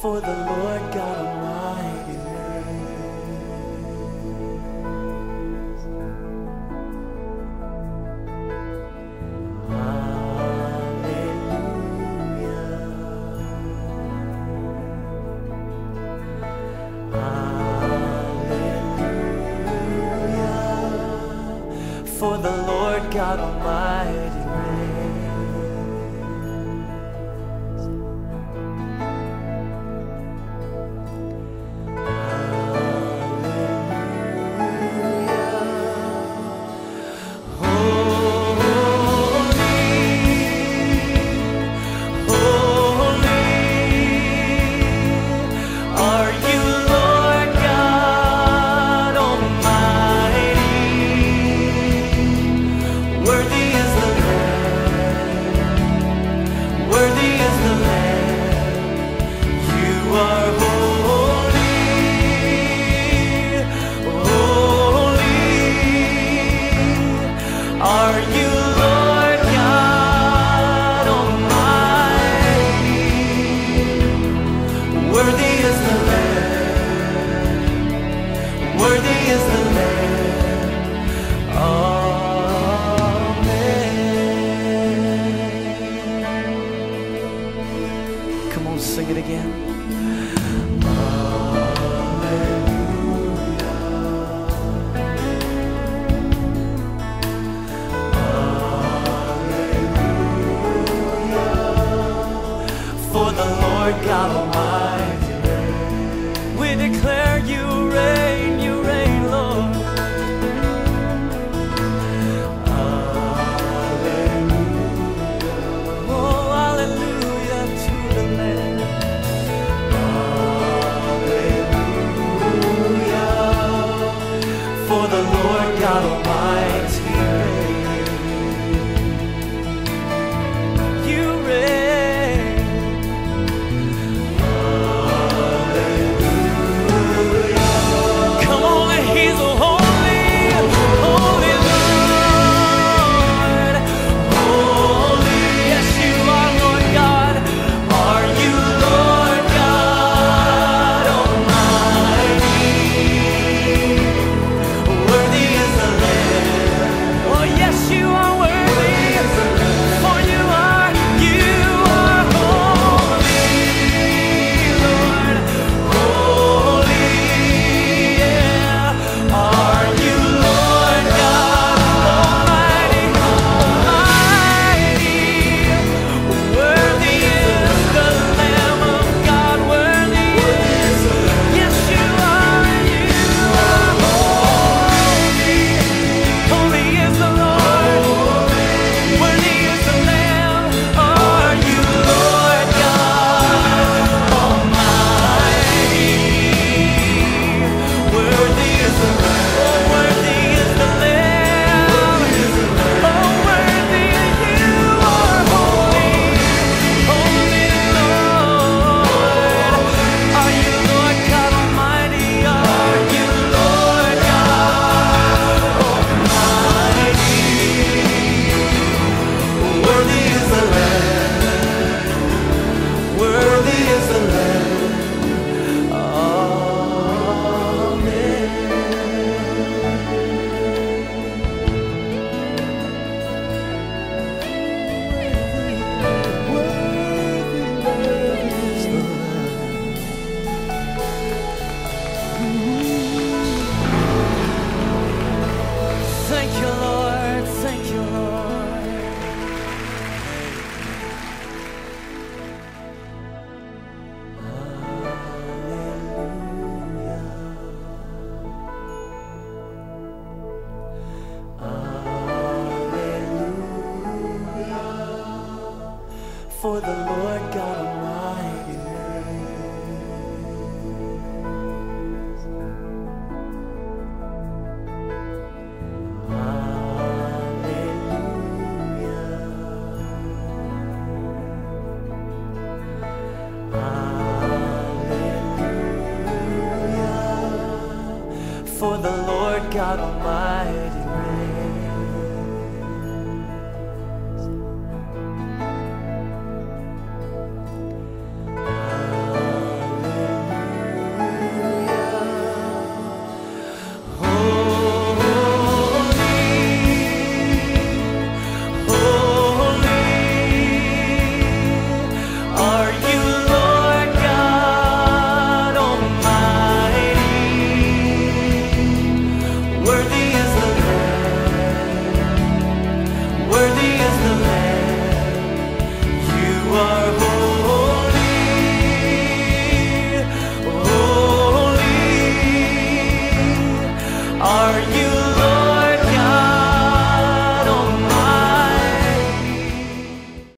for the Lord God Almighty reigns. Hallelujah. Hallelujah. For the Lord God Almighty reigns. Sing it again. Hallelujah. Hallelujah. For the Lord God Almighty reigns. We declare you reign, Lord. Hallelujah. Oh, hallelujah to the Lamb. For the Lord God Almighty reigns. You reign. Hallelujah. Come on, He's a holy, holy Lord. Holy, yes you are, Lord God. Are you Lord God Almighty? Worthy is the Lamb. Oh yes, you are worthy, for you are holy, Lord. Holy, yeah. Are you Lord God Almighty? Almighty. Worthy is the Lamb of God. Worthy is. Yes, you are. You are holy. Holy is the Lord. Worthy is the Lamb. Are you Lord God Almighty? Worthy is the Lamb. Oh, worthy is the Lamb. Oh, worthy you are holy. Holy Lord. Are you Lord God Almighty? Are you Lord God Almighty? Worthy is the Lamb. Worthy is the Lamb. Amen. Worthy is the Lamb. Thank you, Lord. Thank you, Lord. Hallelujah. For the Lord God Almighty reigns. Hallelujah. For the Lord God Almighty